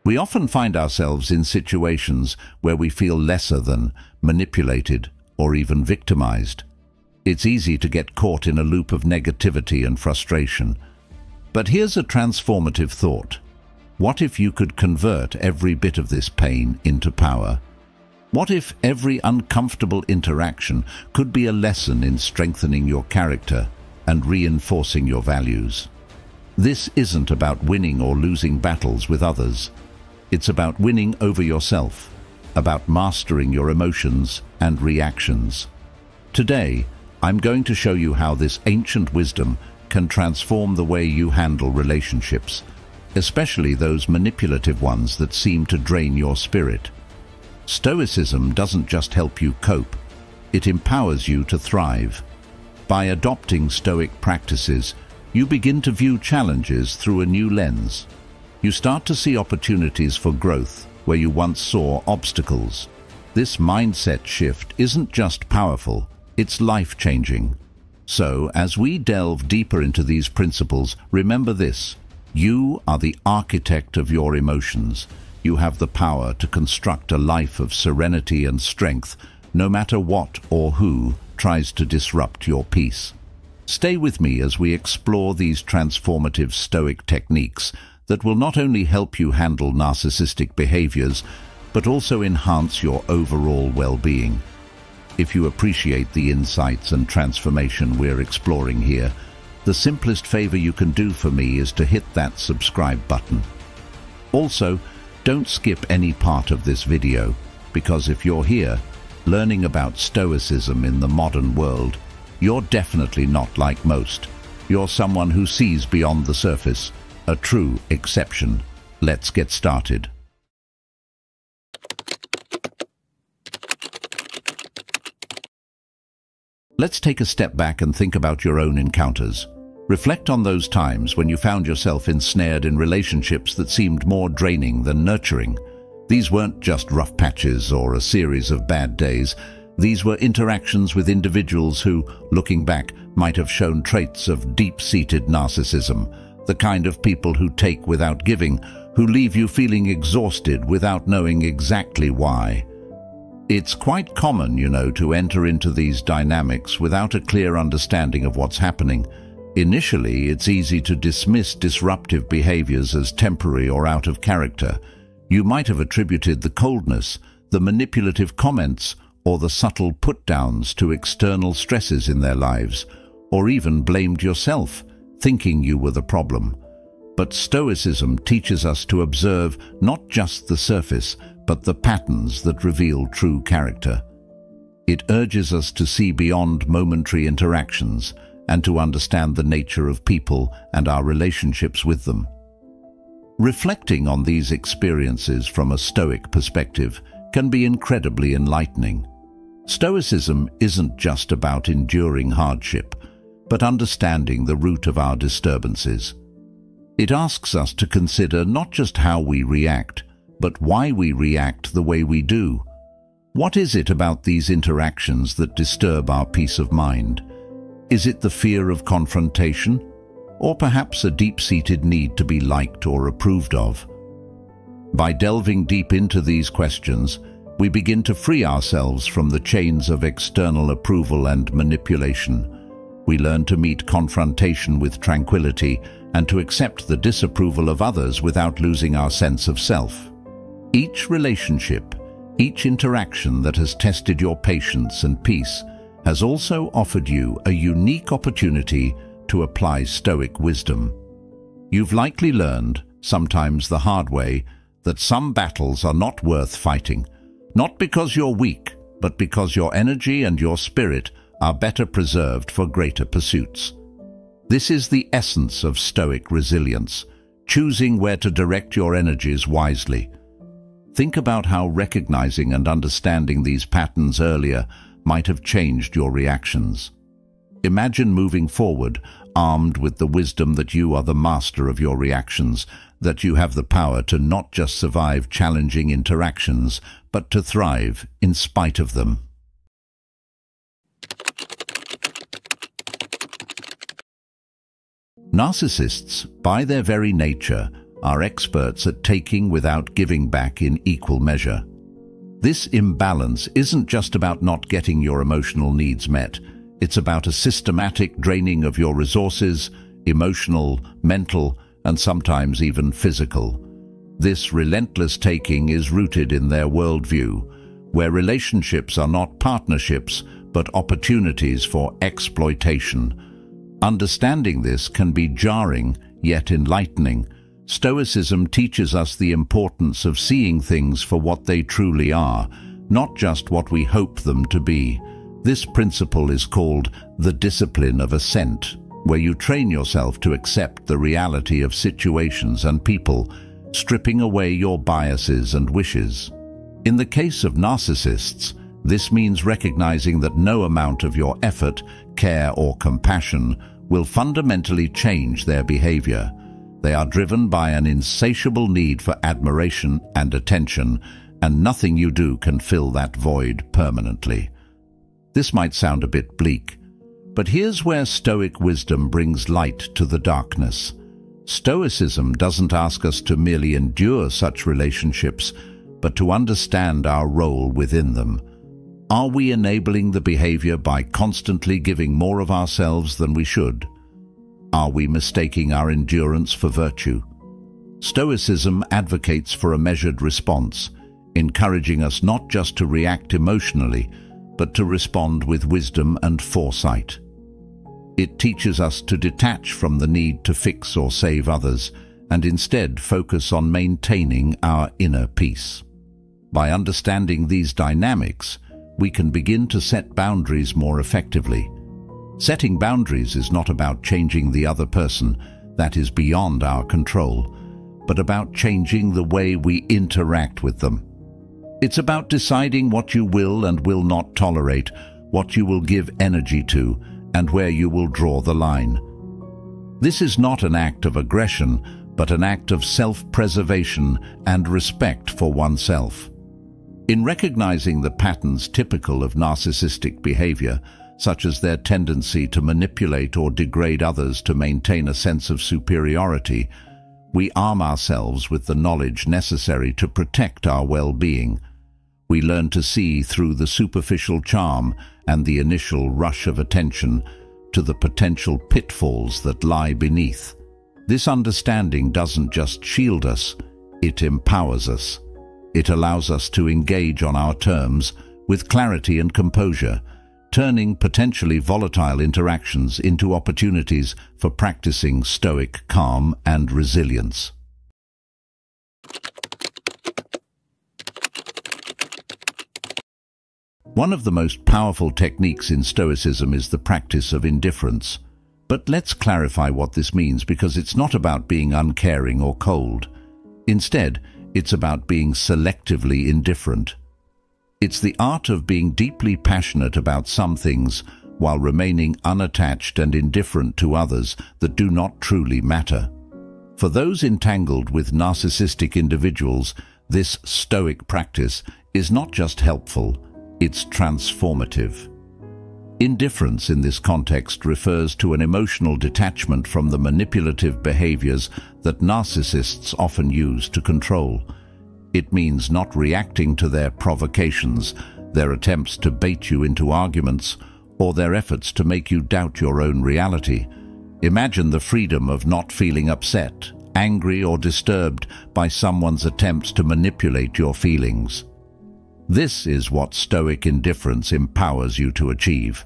We often find ourselves in situations where we feel lesser than, manipulated, or even victimized. It's easy to get caught in a loop of negativity and frustration. But here's a transformative thought. What if you could convert every bit of this pain into power? What if every uncomfortable interaction could be a lesson in strengthening your character and reinforcing your values? This isn't about winning or losing battles with others. It's about winning over yourself, about mastering your emotions and reactions. Today, I'm going to show you how this ancient wisdom can transform the way you handle relationships, especially those manipulative ones that seem to drain your spirit. Stoicism doesn't just help you cope, it empowers you to thrive. By adopting Stoic practices, you begin to view challenges through a new lens. You start to see opportunities for growth where you once saw obstacles. This mindset shift isn't just powerful, it's life-changing. So, as we delve deeper into these principles, remember this: you are the architect of your emotions. You have the power to construct a life of serenity and strength, no matter what or who tries to disrupt your peace. Stay with me as we explore these transformative Stoic techniques that will not only help you handle narcissistic behaviors, but also enhance your overall well-being. If you appreciate the insights and transformation we're exploring here, the simplest favor you can do for me is to hit that subscribe button. Also, don't skip any part of this video, because if you're here, learning about Stoicism in the modern world, you're definitely not like most. You're someone who sees beyond the surface, a true exception. Let's get started. Let's take a step back and think about your own encounters. Reflect on those times when you found yourself ensnared in relationships that seemed more draining than nurturing. These weren't just rough patches or a series of bad days. These were interactions with individuals who, looking back, might have shown traits of deep-seated narcissism, the kind of people who take without giving, who leave you feeling exhausted without knowing exactly why. It's quite common, to enter into these dynamics without a clear understanding of what's happening. Initially, it's easy to dismiss disruptive behaviors as temporary or out of character. You might have attributed the coldness, the manipulative comments, or the subtle put-downs to external stresses in their lives, or even blamed yourself, thinking you were the problem. But Stoicism teaches us to observe not just the surface, but the patterns that reveal true character. It urges us to see beyond momentary interactions and to understand the nature of people and our relationships with them. Reflecting on these experiences from a Stoic perspective can be incredibly enlightening. Stoicism isn't just about enduring hardship, but understanding the root of our disturbances. It asks us to consider not just how we react, but why we react the way we do. What is it about these interactions that disturb our peace of mind? Is it the fear of confrontation, or perhaps a deep-seated need to be liked or approved of? By delving deep into these questions, we begin to free ourselves from the chains of external approval and manipulation. We learn to meet confrontation with tranquility and to accept the disapproval of others without losing our sense of self. Each relationship, each interaction that has tested your patience and peace has also offered you a unique opportunity to apply Stoic wisdom. You've likely learned, sometimes the hard way, that some battles are not worth fighting, not because you're weak, but because your energy and your spirit are better preserved for greater pursuits. This is the essence of Stoic resilience, choosing where to direct your energies wisely. Think about how recognizing and understanding these patterns earlier might have changed your reactions. Imagine moving forward, armed with the wisdom that you are the master of your reactions, that you have the power to not just survive challenging interactions, but to thrive in spite of them. Narcissists, by their very nature, are experts at taking without giving back in equal measure. This imbalance isn't just about not getting your emotional needs met. It's about a systematic draining of your resources, emotional, mental, and sometimes even physical. This relentless taking is rooted in their worldview, where relationships are not partnerships, but opportunities for exploitation. Understanding this can be jarring, yet enlightening. Stoicism teaches us the importance of seeing things for what they truly are, not just what we hope them to be. This principle is called the discipline of assent, where you train yourself to accept the reality of situations and people, stripping away your biases and wishes. In the case of narcissists, this means recognizing that no amount of your effort, care, or compassion will fundamentally change their behavior. They are driven by an insatiable need for admiration and attention, and nothing you do can fill that void permanently. This might sound a bit bleak, but here's where Stoic wisdom brings light to the darkness. Stoicism doesn't ask us to merely endure such relationships, but to understand our role within them. Are we enabling the behavior by constantly giving more of ourselves than we should? Are we mistaking our endurance for virtue? Stoicism advocates for a measured response, encouraging us not just to react emotionally, but to respond with wisdom and foresight. It teaches us to detach from the need to fix or save others, and instead focus on maintaining our inner peace. By understanding these dynamics, we can begin to set boundaries more effectively. Setting boundaries is not about changing the other person, that is beyond our control, but about changing the way we interact with them. It's about deciding what you will and will not tolerate, what you will give energy to, and where you will draw the line. This is not an act of aggression, but an act of self-preservation and respect for oneself. In recognizing the patterns typical of narcissistic behavior, such as their tendency to manipulate or degrade others to maintain a sense of superiority, we arm ourselves with the knowledge necessary to protect our well-being. We learn to see through the superficial charm and the initial rush of attention to the potential pitfalls that lie beneath. This understanding doesn't just shield us, it empowers us. It allows us to engage on our terms with clarity and composure, turning potentially volatile interactions into opportunities for practicing stoic calm and resilience. One of the most powerful techniques in Stoicism is the practice of indifference. But let's clarify what this means, because it's not about being uncaring or cold. Instead, it's about being selectively indifferent. It's the art of being deeply passionate about some things while remaining unattached and indifferent to others that do not truly matter. For those entangled with narcissistic individuals, this stoic practice is not just helpful, it's transformative. Indifference in this context refers to an emotional detachment from the manipulative behaviors that narcissists often use to control. It means not reacting to their provocations, their attempts to bait you into arguments, or their efforts to make you doubt your own reality. Imagine the freedom of not feeling upset, angry, or disturbed by someone's attempts to manipulate your feelings. This is what stoic indifference empowers you to achieve.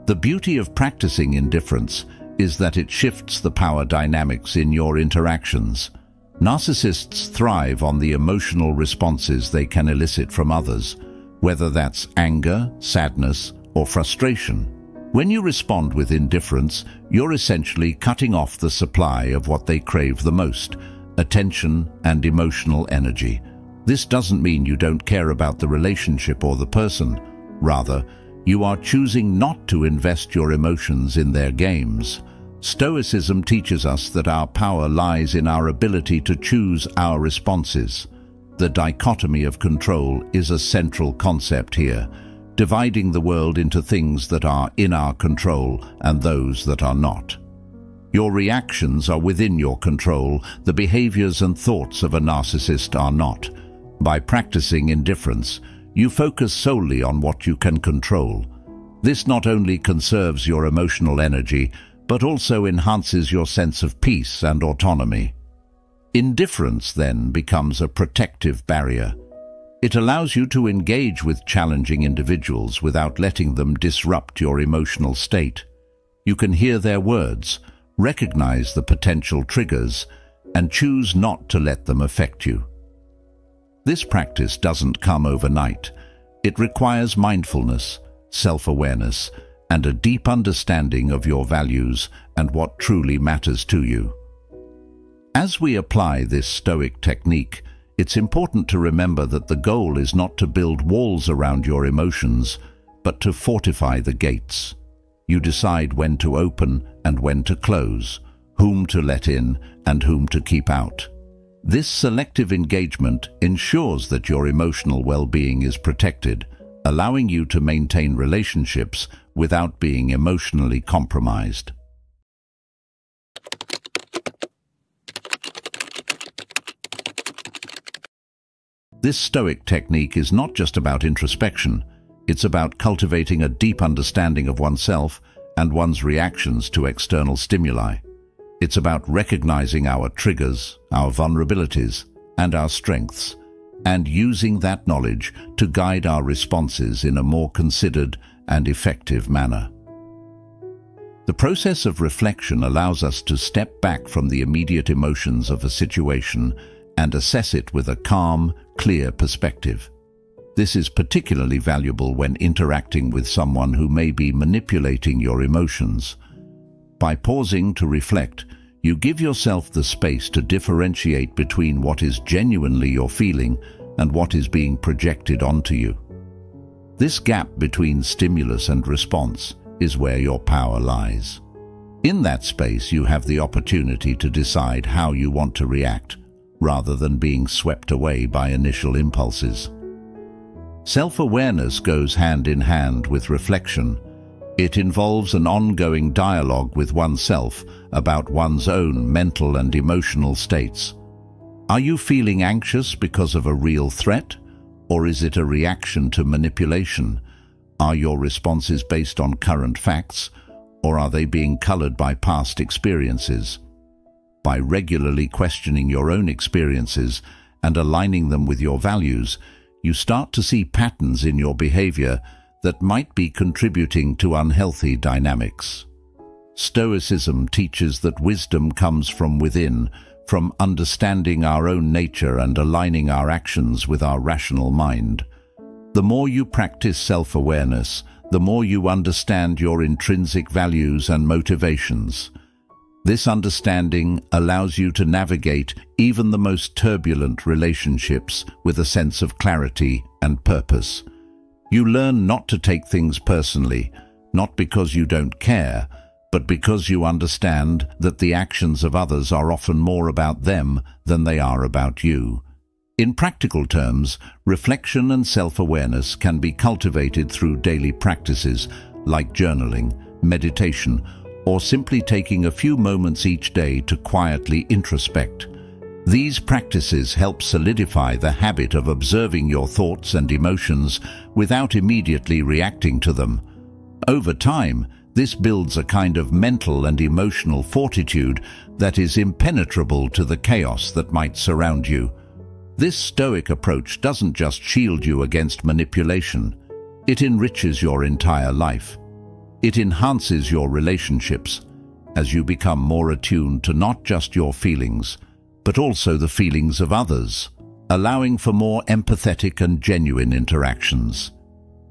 The beauty of practicing indifference is that it shifts the power dynamics in your interactions. Narcissists thrive on the emotional responses they can elicit from others, whether that's anger, sadness, or frustration. When you respond with indifference, you're essentially cutting off the supply of what they crave the most: attention and emotional energy. This doesn't mean you don't care about the relationship or the person. Rather, you are choosing not to invest your emotions in their games. Stoicism teaches us that our power lies in our ability to choose our responses. The dichotomy of control is a central concept here, dividing the world into things that are in our control and those that are not. Your reactions are within your control. The behaviors and thoughts of a narcissist are not. By practicing indifference, you focus solely on what you can control. This not only conserves your emotional energy, but also enhances your sense of peace and autonomy. Indifference then becomes a protective barrier. It allows you to engage with challenging individuals without letting them disrupt your emotional state. You can hear their words, recognize the potential triggers, and choose not to let them affect you. This practice doesn't come overnight. It requires mindfulness, self-awareness, and a deep understanding of your values and what truly matters to you. As we apply this Stoic technique, it's important to remember that the goal is not to build walls around your emotions, but to fortify the gates. You decide when to open and when to close, whom to let in and whom to keep out. This selective engagement ensures that your emotional well-being is protected, allowing you to maintain relationships without being emotionally compromised. This Stoic technique is not just about introspection. It's about cultivating a deep understanding of oneself and one's reactions to external stimuli. It's about recognizing our triggers, our vulnerabilities, and our strengths, and using that knowledge to guide our responses in a more considered and effective manner. The process of reflection allows us to step back from the immediate emotions of a situation and assess it with a calm, clear perspective. This is particularly valuable when interacting with someone who may be manipulating your emotions. By pausing to reflect, you give yourself the space to differentiate between what is genuinely your feeling and what is being projected onto you. This gap between stimulus and response is where your power lies. In that space, you have the opportunity to decide how you want to react, rather than being swept away by initial impulses. Self-awareness goes hand in hand with reflection. It involves an ongoing dialogue with oneself about one's own mental and emotional states. Are you feeling anxious because of a real threat, or is it a reaction to manipulation? Are your responses based on current facts, or are they being colored by past experiences? By regularly questioning your own experiences and aligning them with your values, you start to see patterns in your behavior that might be contributing to unhealthy dynamics. Stoicism teaches that wisdom comes from within, from understanding our own nature and aligning our actions with our rational mind. The more you practice self-awareness, the more you understand your intrinsic values and motivations. This understanding allows you to navigate even the most turbulent relationships with a sense of clarity and purpose. You learn not to take things personally, not because you don't care, but because you understand that the actions of others are often more about them than they are about you. In practical terms, reflection and self-awareness can be cultivated through daily practices like journaling, meditation, or simply taking a few moments each day to quietly introspect. These practices help solidify the habit of observing your thoughts and emotions without immediately reacting to them. Over time, this builds a kind of mental and emotional fortitude that is impenetrable to the chaos that might surround you. This Stoic approach doesn't just shield you against manipulation, it enriches your entire life. It enhances your relationships as you become more attuned to not just your feelings, but also the feelings of others, allowing for more empathetic and genuine interactions.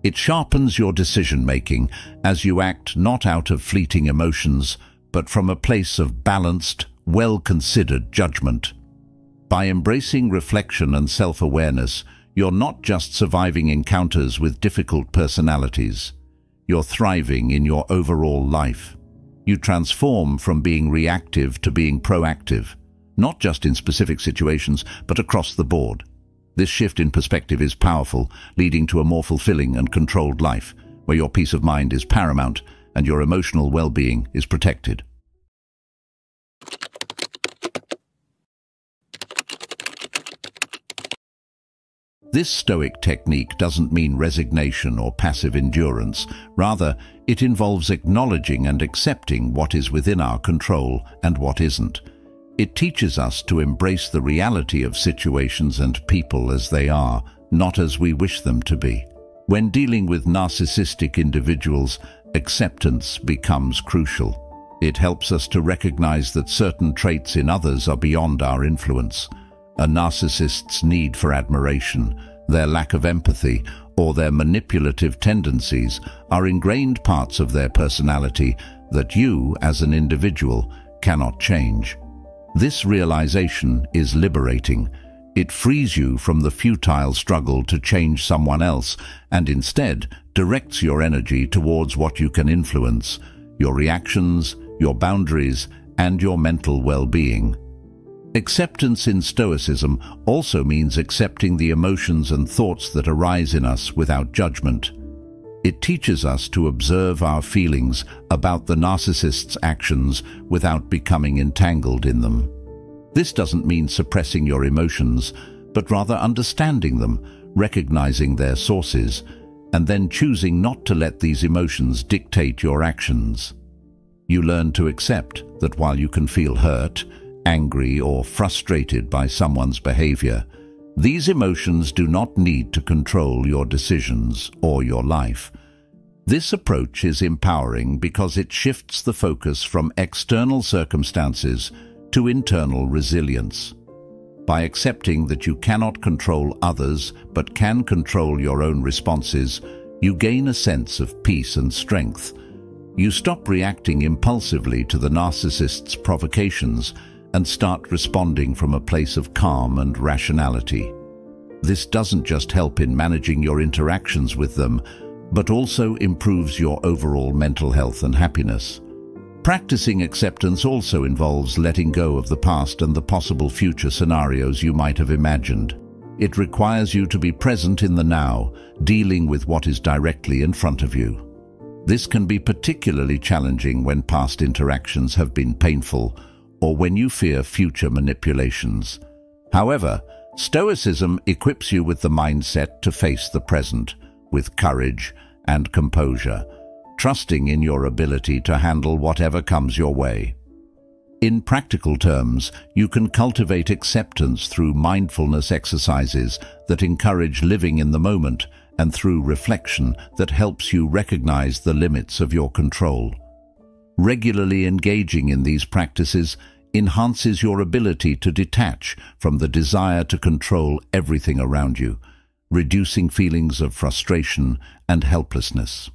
It sharpens your decision-making as you act not out of fleeting emotions, but from a place of balanced, well-considered judgment. By embracing reflection and self-awareness, you're not just surviving encounters with difficult personalities. You're thriving in your overall life. You transform from being reactive to being proactive, not just in specific situations, but across the board. This shift in perspective is powerful, leading to a more fulfilling and controlled life, where your peace of mind is paramount and your emotional well-being is protected. This Stoic technique doesn't mean resignation or passive endurance. Rather, it involves acknowledging and accepting what is within our control and what isn't. It teaches us to embrace the reality of situations and people as they are, not as we wish them to be. When dealing with narcissistic individuals, acceptance becomes crucial. It helps us to recognize that certain traits in others are beyond our influence. A narcissist's need for admiration, their lack of empathy, or their manipulative tendencies are ingrained parts of their personality that you, as an individual, cannot change. This realization is liberating. It frees you from the futile struggle to change someone else and instead directs your energy towards what you can influence: your reactions, your boundaries, and your mental well-being. Acceptance in Stoicism also means accepting the emotions and thoughts that arise in us without judgment. It teaches us to observe our feelings about the narcissist's actions without becoming entangled in them. This doesn't mean suppressing your emotions, but rather understanding them, recognizing their sources, and then choosing not to let these emotions dictate your actions. You learn to accept that while you can feel hurt, angry, or frustrated by someone's behavior, these emotions do not need to control your decisions or your life. This approach is empowering because it shifts the focus from external circumstances to internal resilience. By accepting that you cannot control others but can control your own responses, you gain a sense of peace and strength. You stop reacting impulsively to the narcissist's provocations and start responding from a place of calm and rationality. This doesn't just help in managing your interactions with them, but also improves your overall mental health and happiness. Practicing acceptance also involves letting go of the past and the possible future scenarios you might have imagined. It requires you to be present in the now, dealing with what is directly in front of you. This can be particularly challenging when past interactions have been painful or when you fear future manipulations. However, Stoicism equips you with the mindset to face the present with courage and composure, trusting in your ability to handle whatever comes your way. In practical terms, you can cultivate acceptance through mindfulness exercises that encourage living in the moment and through reflection that helps you recognize the limits of your control. Regularly engaging in these practices enhances your ability to detach from the desire to control everything around you, reducing feelings of frustration and helplessness.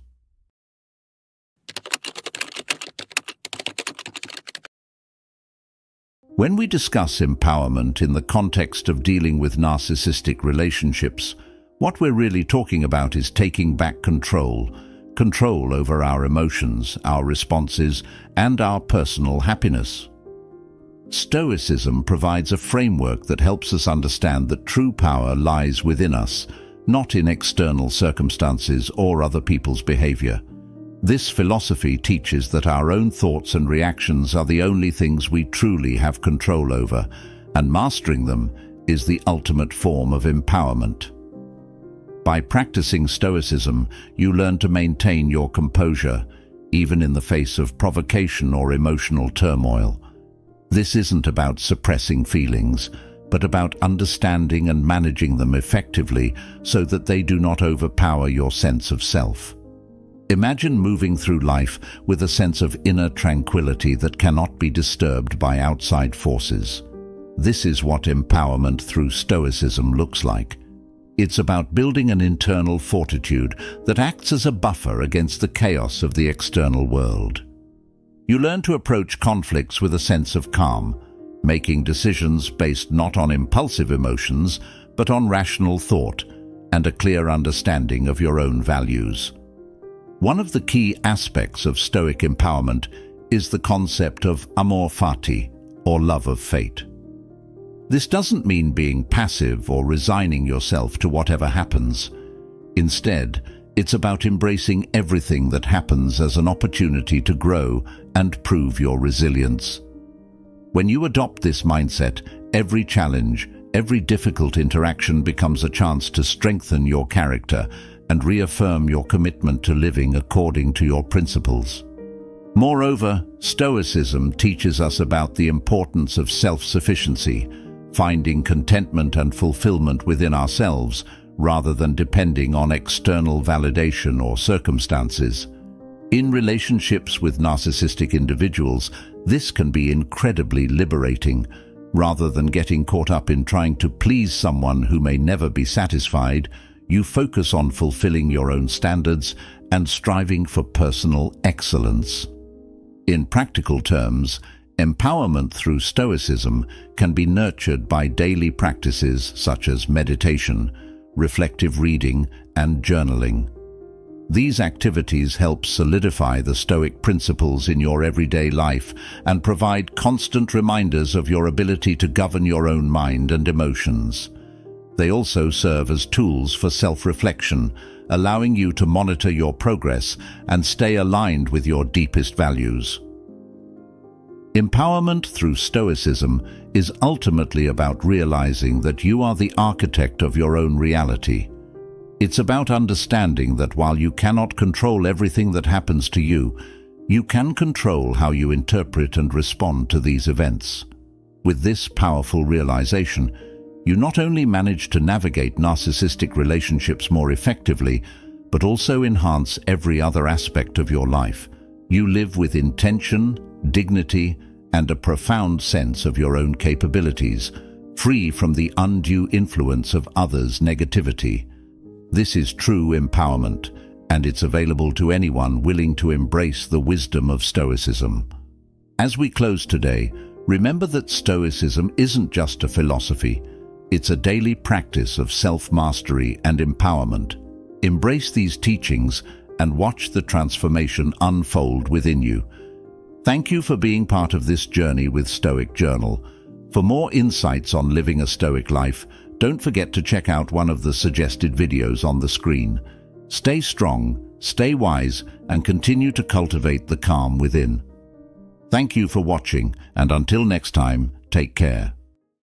When we discuss empowerment in the context of dealing with narcissistic relationships, what we're really talking about is taking back control over our emotions, our responses, and our personal happiness. Stoicism provides a framework that helps us understand that true power lies within us, not in external circumstances or other people's behavior. This philosophy teaches that our own thoughts and reactions are the only things we truly have control over, and mastering them is the ultimate form of empowerment. By practicing Stoicism, you learn to maintain your composure, even in the face of provocation or emotional turmoil. This isn't about suppressing feelings, but about understanding and managing them effectively so that they do not overpower your sense of self. Imagine moving through life with a sense of inner tranquility that cannot be disturbed by outside forces. This is what empowerment through Stoicism looks like. It's about building an internal fortitude that acts as a buffer against the chaos of the external world. You learn to approach conflicts with a sense of calm, making decisions based not on impulsive emotions, but on rational thought and a clear understanding of your own values. One of the key aspects of Stoic empowerment is the concept of amor fati, or love of fate. This doesn't mean being passive or resigning yourself to whatever happens. Instead, it's about embracing everything that happens as an opportunity to grow and prove your resilience. When you adopt this mindset, every challenge, every difficult interaction becomes a chance to strengthen your character and reaffirm your commitment to living according to your principles. Moreover, Stoicism teaches us about the importance of self-sufficiency, finding contentment and fulfillment within ourselves rather than depending on external validation or circumstances. In relationships with narcissistic individuals, this can be incredibly liberating. Rather than getting caught up in trying to please someone who may never be satisfied, you focus on fulfilling your own standards and striving for personal excellence. In practical terms, empowerment through Stoicism can be nurtured by daily practices such as meditation, reflective reading, and journaling. These activities help solidify the Stoic principles in your everyday life and provide constant reminders of your ability to govern your own mind and emotions. They also serve as tools for self-reflection, allowing you to monitor your progress and stay aligned with your deepest values. Empowerment through Stoicism is ultimately about realizing that you are the architect of your own reality. It's about understanding that while you cannot control everything that happens to you, you can control how you interpret and respond to these events. With this powerful realization, you not only manage to navigate narcissistic relationships more effectively, but also enhance every other aspect of your life. You live with intention, dignity, and a profound sense of your own capabilities, free from the undue influence of others' negativity. This is true empowerment, and it's available to anyone willing to embrace the wisdom of Stoicism. As we close today, remember that Stoicism isn't just a philosophy. It's a daily practice of self-mastery and empowerment. Embrace these teachings and watch the transformation unfold within you. Thank you for being part of this journey with Stoic Journal. For more insights on living a Stoic life, don't forget to check out one of the suggested videos on the screen. Stay strong, stay wise, and continue to cultivate the calm within. Thank you for watching, and until next time, take care.